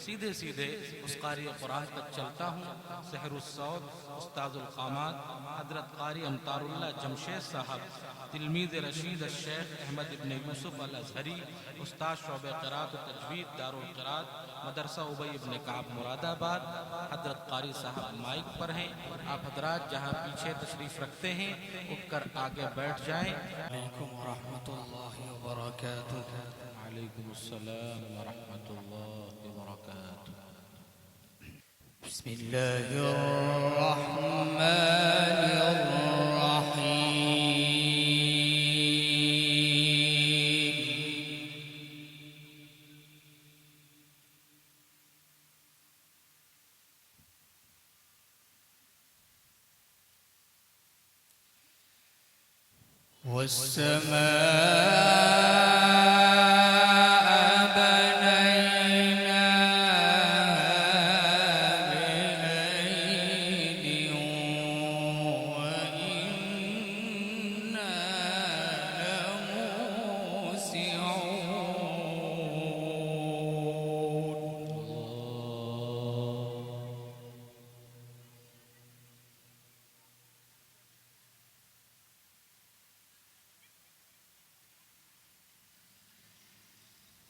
सीधे सीधे उस कारी कुरान तक चलता हूँ। सहरुस्सौद उस्ताजुल क़ामात हज़रत क़ारी अमतारुल्लाह जमशेद साहब, तिलमीज़ रशीद शेख अहमद इब्न यूसुफ अल अज़हरी, उस्ताद शोबे क़िराअत व तजवीद दारुल क़िराअत मदरसा उबई इब्न काब मुरादाबाद। हज़रत क़ारी साहब माइक पर हैं। आप हज़रात जहाँ पीछे तशरीफ़ रखते हैं उठकर आगे बैठ जाएं। अलैकुम व रहमतुल्लाहि व बरकातुहू। अलैकुमुस्सलाम व रहमतुल्लाहि व बरकातुहू। बिस्मिल्लाहिर्रहमानिर्रहीम। वस्समाअ बनैनाहा बिअयदिन वइन्ना लमूसिऊन।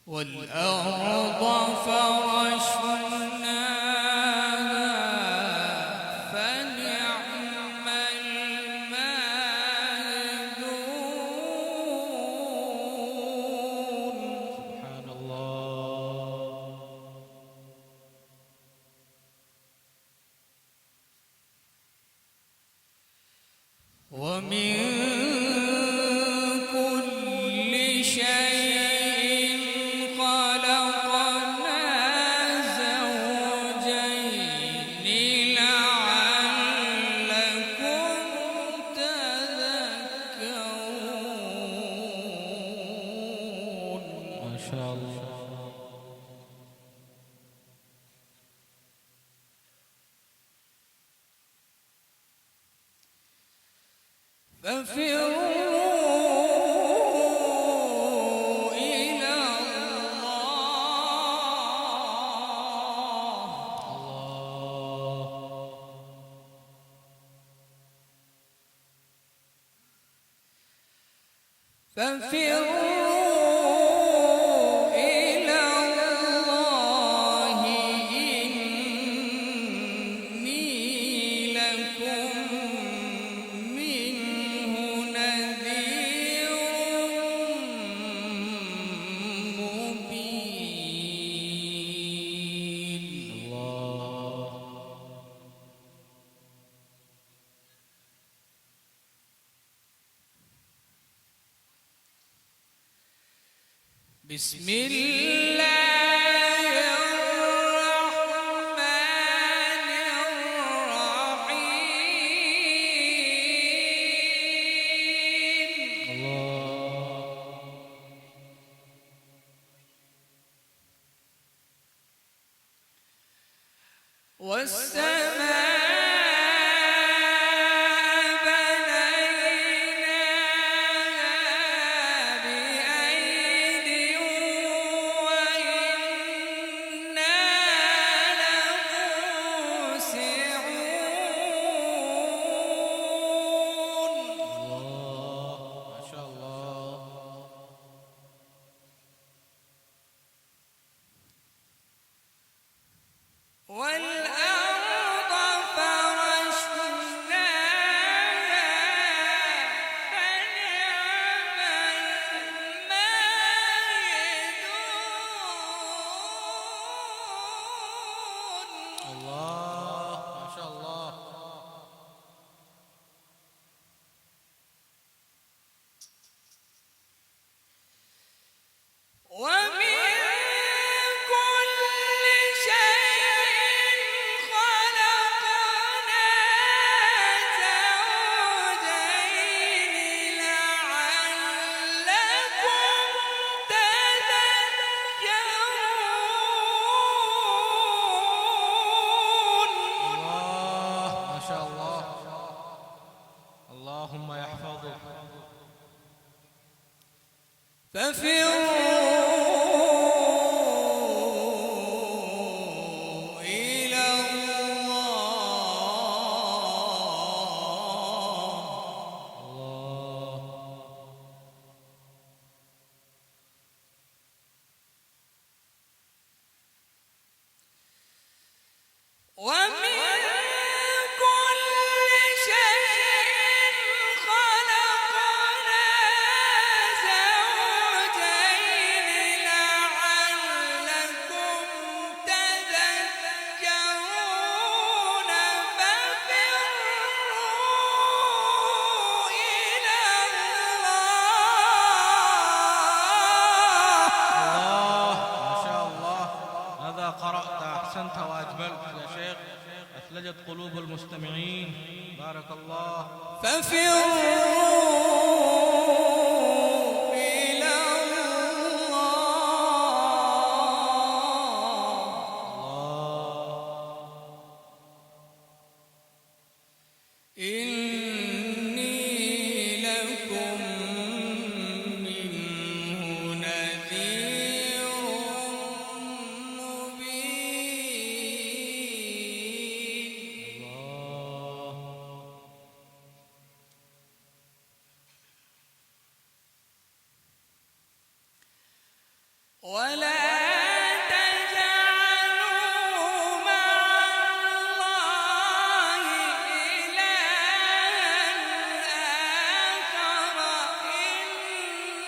والأرض فرشناها فنعم الماهدون. سبحان الله. ومن كل شيء خلقنا زوجين لعلكم تذكرون. ما شاء الله. ففروا إلى الله. ففروا إلى الله إني لكم منه نذير مبين. الله. بسم الله الرحمن الرحيم. الله. والسماء بنيناها بأيد وإنا لموسعون. الله. ما شاء الله. والأرض فرشناها فنعم الماهدون. الله. ما شاء الله. ومن كل شيء خلقنا زوجين لعلكم تذكرون. الله. ما شاء الله. اللهم يحفظك. ففروا قلوب المستمعين. بارك الله. ففروا إلى الله إني لكم منه نذير مبين. ولا تجعلوا مع الله إلها آخر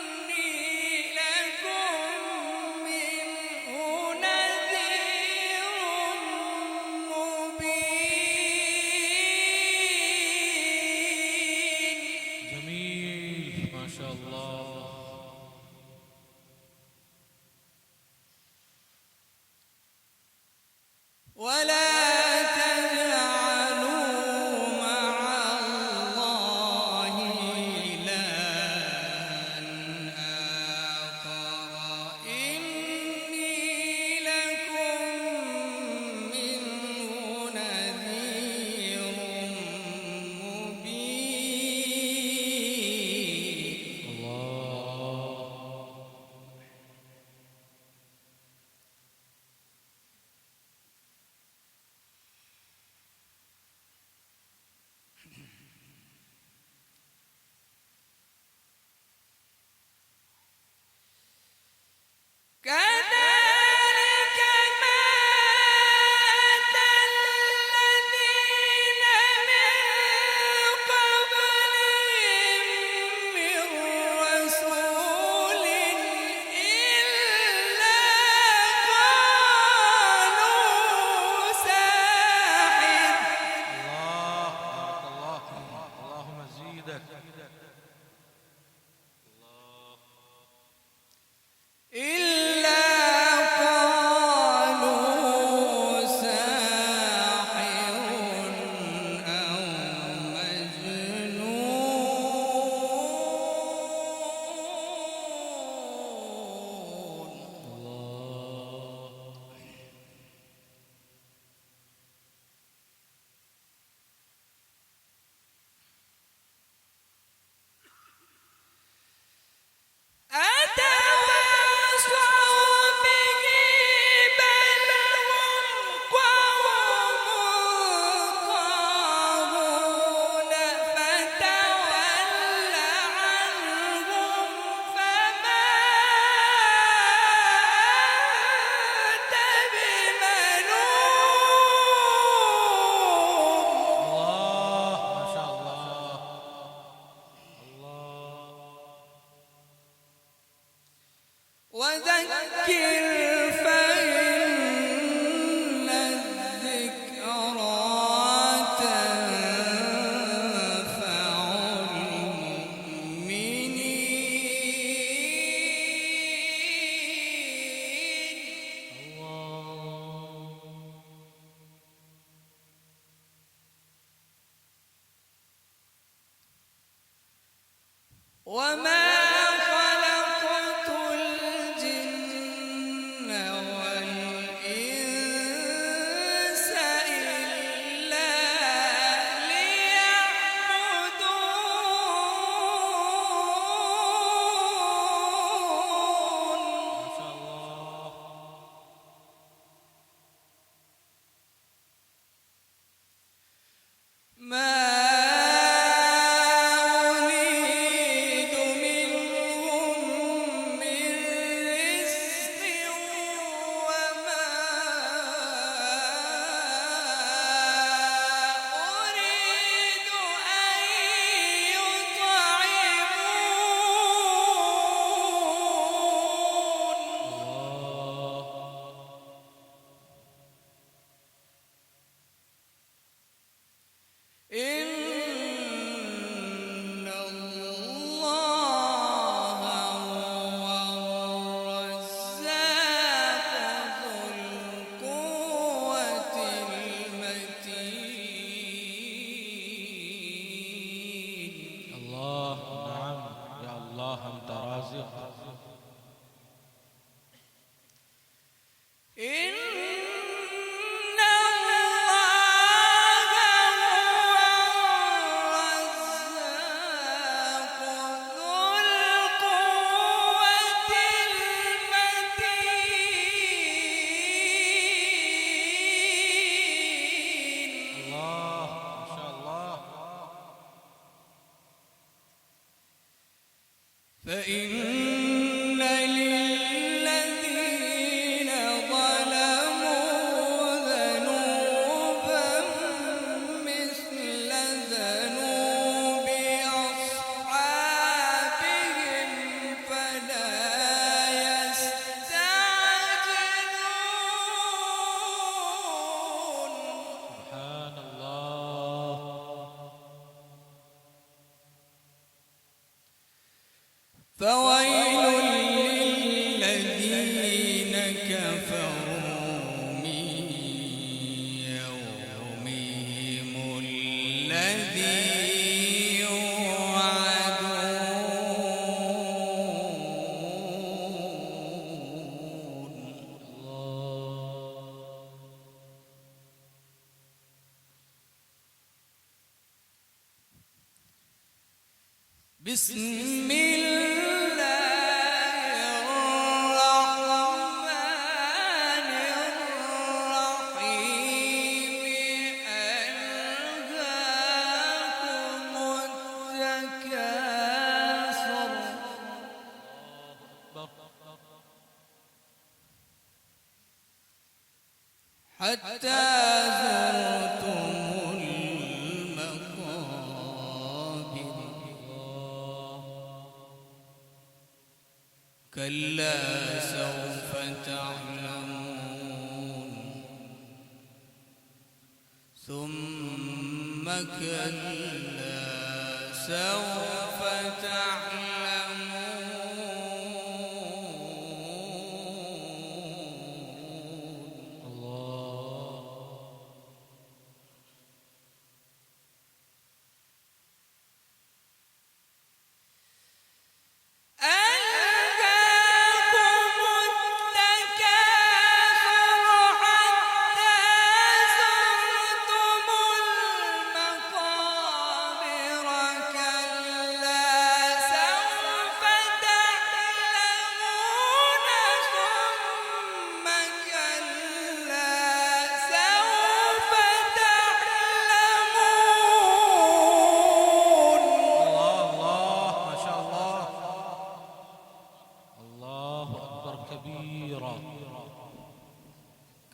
إني لكم منه نذير مبين. جميل ما شاء الله. ولا تجعلوا مع الله إلها آخر إني لكم منه نذير مبين. كذلك ما أتى الذين من قبلهم من رسول إلا قالوا ساحر. الله بارك الله. اللهم زيدك. إلا قالوا ساحر أو مجنون. أتواصوا به بل هم قوم طاغون فتول عنهم فما أنت بملوم. الله ما شاء الله. الله. وذكر فإن الذكرى تنفع المؤمنين. وما خلقت الجن والإنس إلا ليعبدون. ما شاء الله. ما أريد منهم فإن للذين ظلموا ذنوبا مثل ذنوب أصحابهم فلا يستعجلون. سبحان الله. فويل للذين كفروا من يومهم الذي يوعدون. بسم الله الرحمن الرحيم. ألهاكم التكاثر حتى زرتم المقابر. كلا سوف تعلمون ثم كلا سوف تعلمون.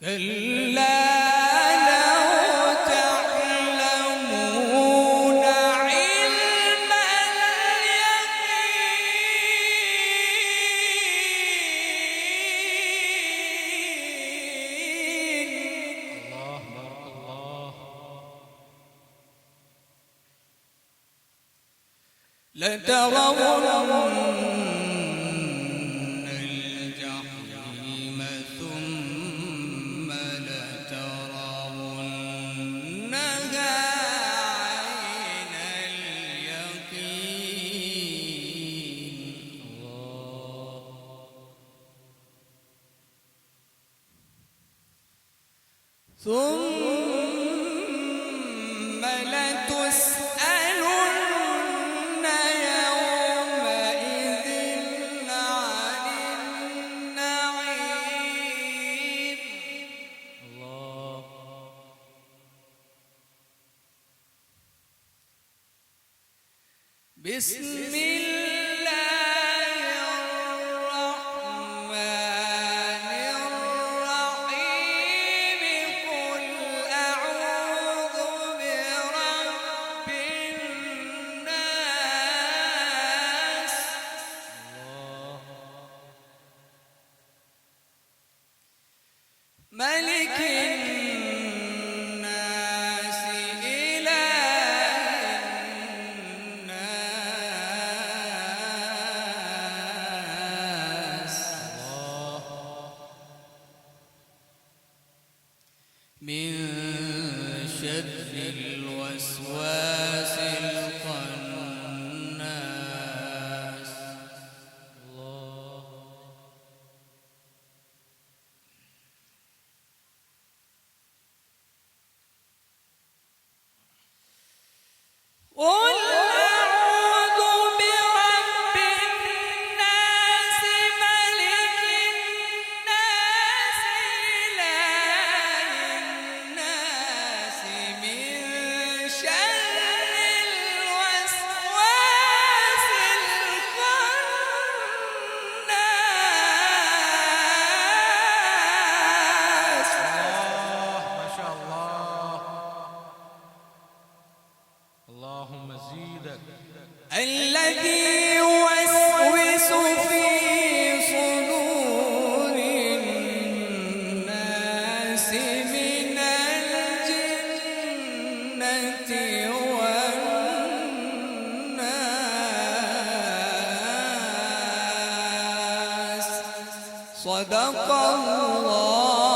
كلا لو تعلمون علم اليقين. الله بارك الله. لترون الجحيم ثم لترونها عين اليقين. ثم لتسألن يومئذ عن النعيم. بسم الله الرحمن الرحيم. قل أعوذ برب الناس ملك الناس إله الناس من شر الوسواس الخناس. قل أعوذ برب الناس ملك الناس إله الناس من شر الوسواس اللهم زيدك الذي يوسوس في صدور الناس من الجنة والناس. صدق الله